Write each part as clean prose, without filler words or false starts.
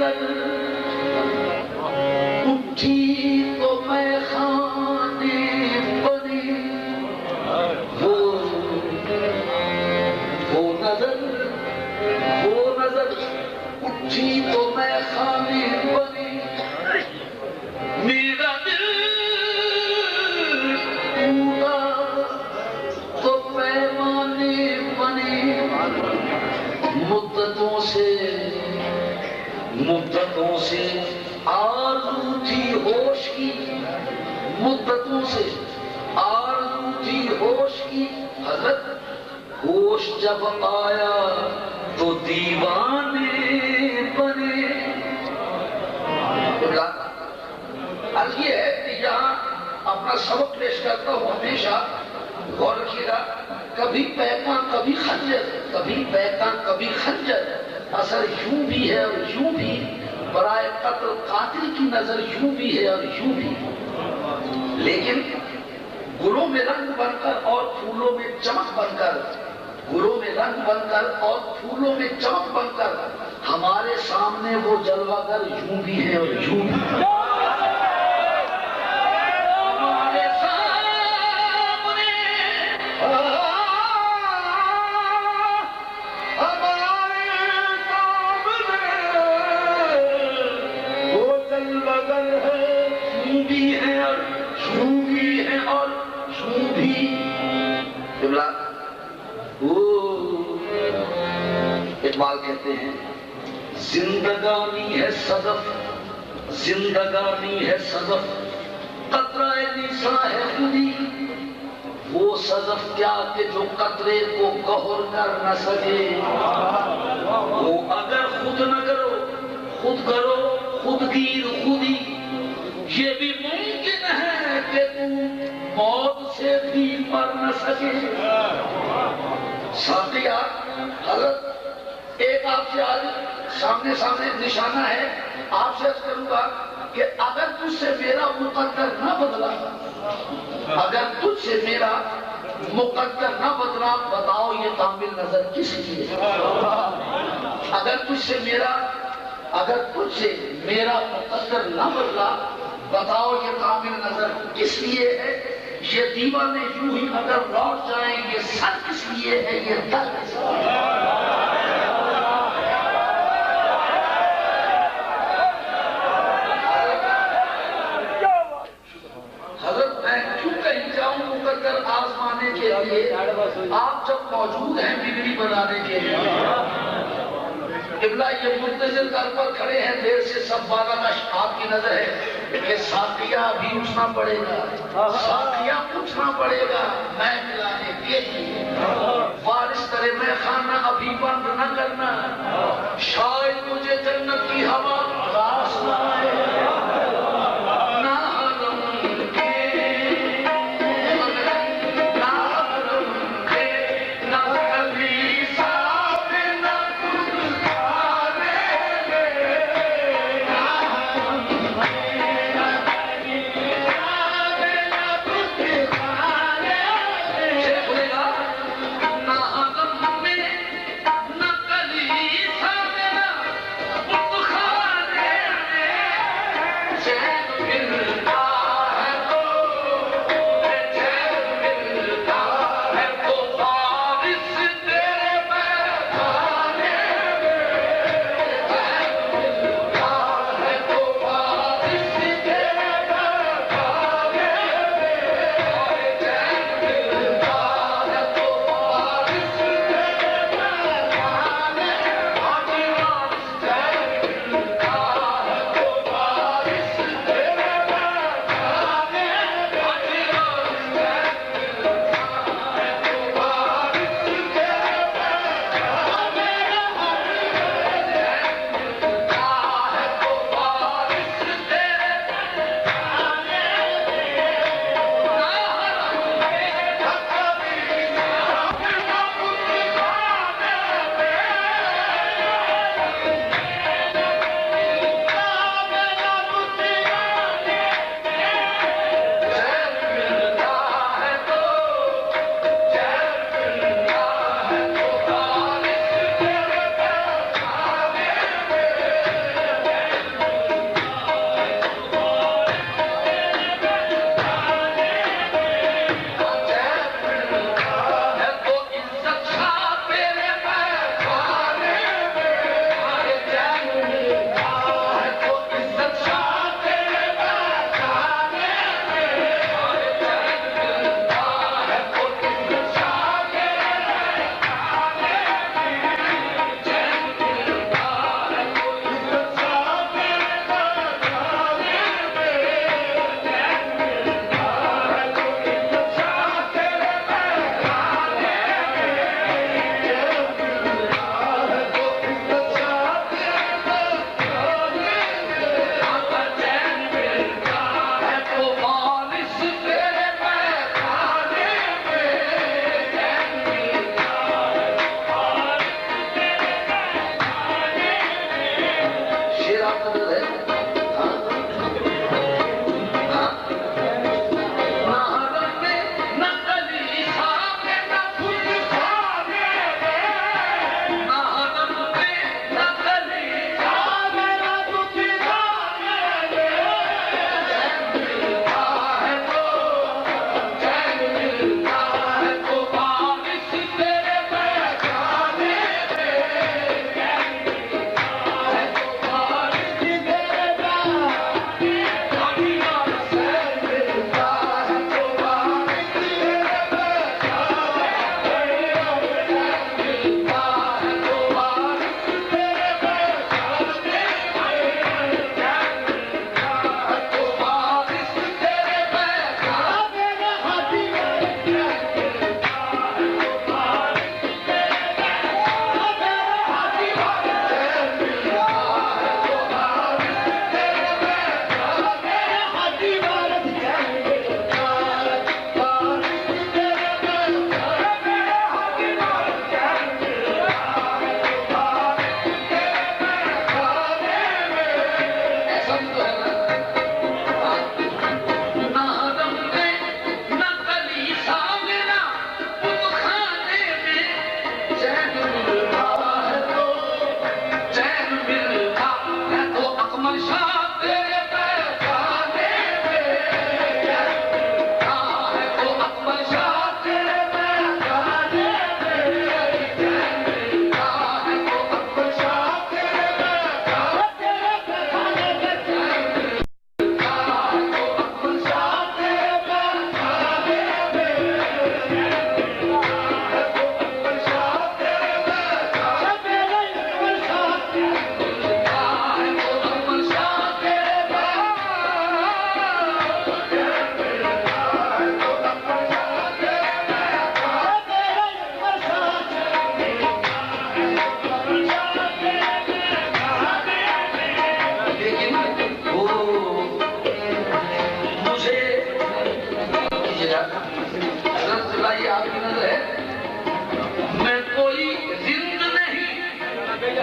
नजर उठी तो मैं खाने बनी, वो नजर उठी तो मैं खाने बनी, मेरा दिल टूटा तो पैमाने बने, मुद्दतों से आरज़ू थी होश की, मुद्दतों से आरज़ू थी होश की, हज़रत होश जब आया तो दीवाने बने। अर्ज़ ये है कि यहाँ अपना सबक पेश करता हूँ, हमेशा गौर रखिएगा, कभी पैका कभी खंजर, कभी पैका कभी खंजर, असर यूं भी है और यूं भी, बराए कत्ल कातिल की नजर यूं भी है और यूं भी, लेकिन गुलों में रंग बनकर और फूलों में चमक बनकर, गुलों में रंग बनकर और फूलों में चमक बनकर हमारे सामने वो जलवागर यूं भी है और यूं भी। इकबाल कहते हैं जिंदगानी है सदफ, जिंदगानी है सदफ, कतरा निशा है खुदी, वो सदफ क्या कि जो कतरे को गौर कर न सके, वो अगर खुद न करो खुद करो खुदगीर खुदी, ये भी मुमकिन है कि तुम मौत से भी मर न सके। साथिया, हज़रत एक आपसे आज सामने सामने निशाना है, आपसे अर्ज करूंगा कि अगर तुझसे मेरा मुकद्दर न बदला, अगर तुझसे मेरा मुकद्दर न बदला, बताओ ये कामिल नजर किस लिए? अगर तुझसे मेरा मुकद्दर न बदला, बताओ ये कामिल नजर किस लिए है? ये दीवाने यूं ही अगर लौट जाएं, ये सर किस लिए है? ये दल किस लिए है? आजमाने के लिए आप जब मौजूद हैं बिगड़ी बनाने के लिए। इब्ला ये मुर्तजिल दर पर खड़े हैं देर से, सब बाला का आपकी नजर है कि साथिया भी उठना पड़ेगा, साथिया उठना पड़ेगा मैं मिलाने के लिए, बारिश करे मैं खाना अभी बंद न करना, शायद मुझे जन्नत की हवा रास लाए। मैं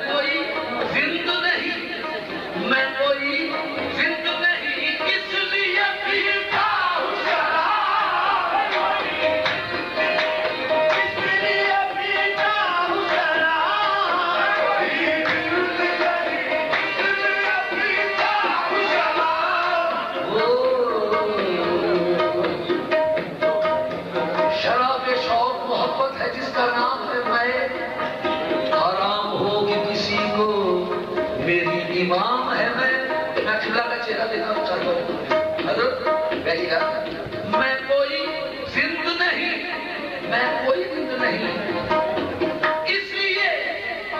कोई जिंद नहीं, मैं कोई जिंद नहीं, इसलिए पीता हूँ शराब, इसलिए पीता हूँ शराब, इसलिए पीता हूँ शराब। शराब शौक मोहब्बत है जिसका नाम है मैं, आराम होगी किसी को मेरी इमाम है मैं। खिला का चेहरा देखा चाहता हूँ, बैठिएगा। मैं कोई जिंद नहीं, मैं कोई जिंद नहीं, इसलिए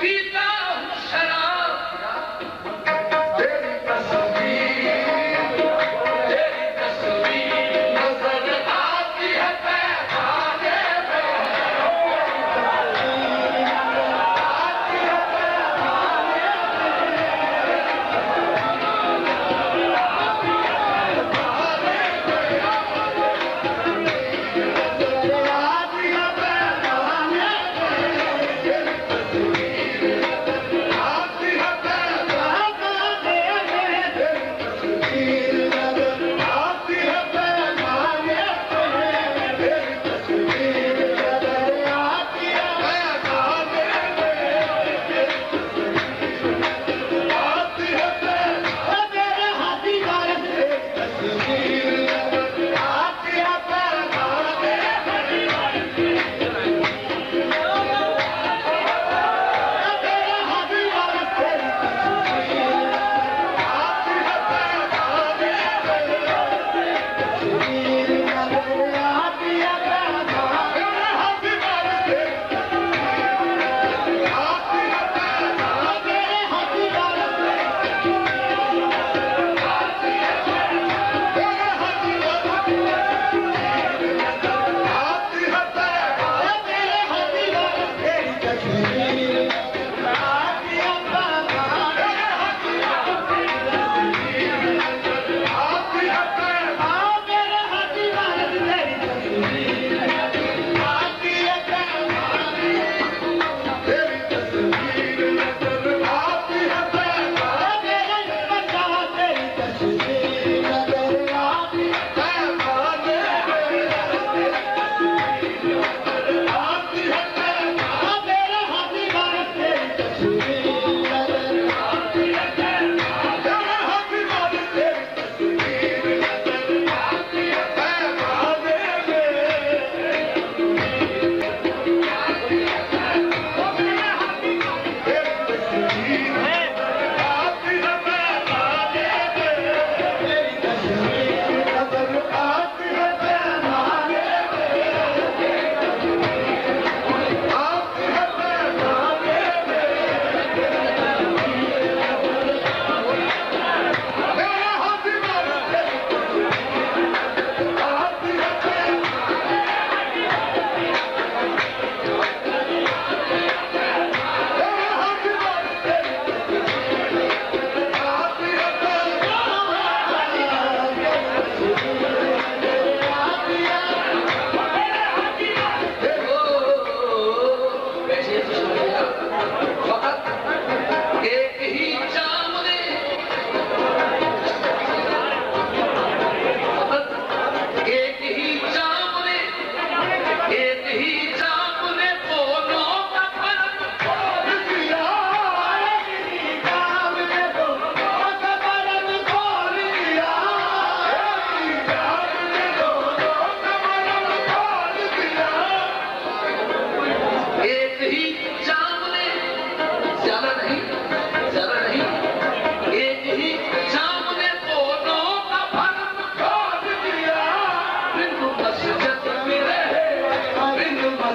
पीता हूँ शराब। तेरी तस्वीर नजर आती है पैखाने में,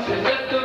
That's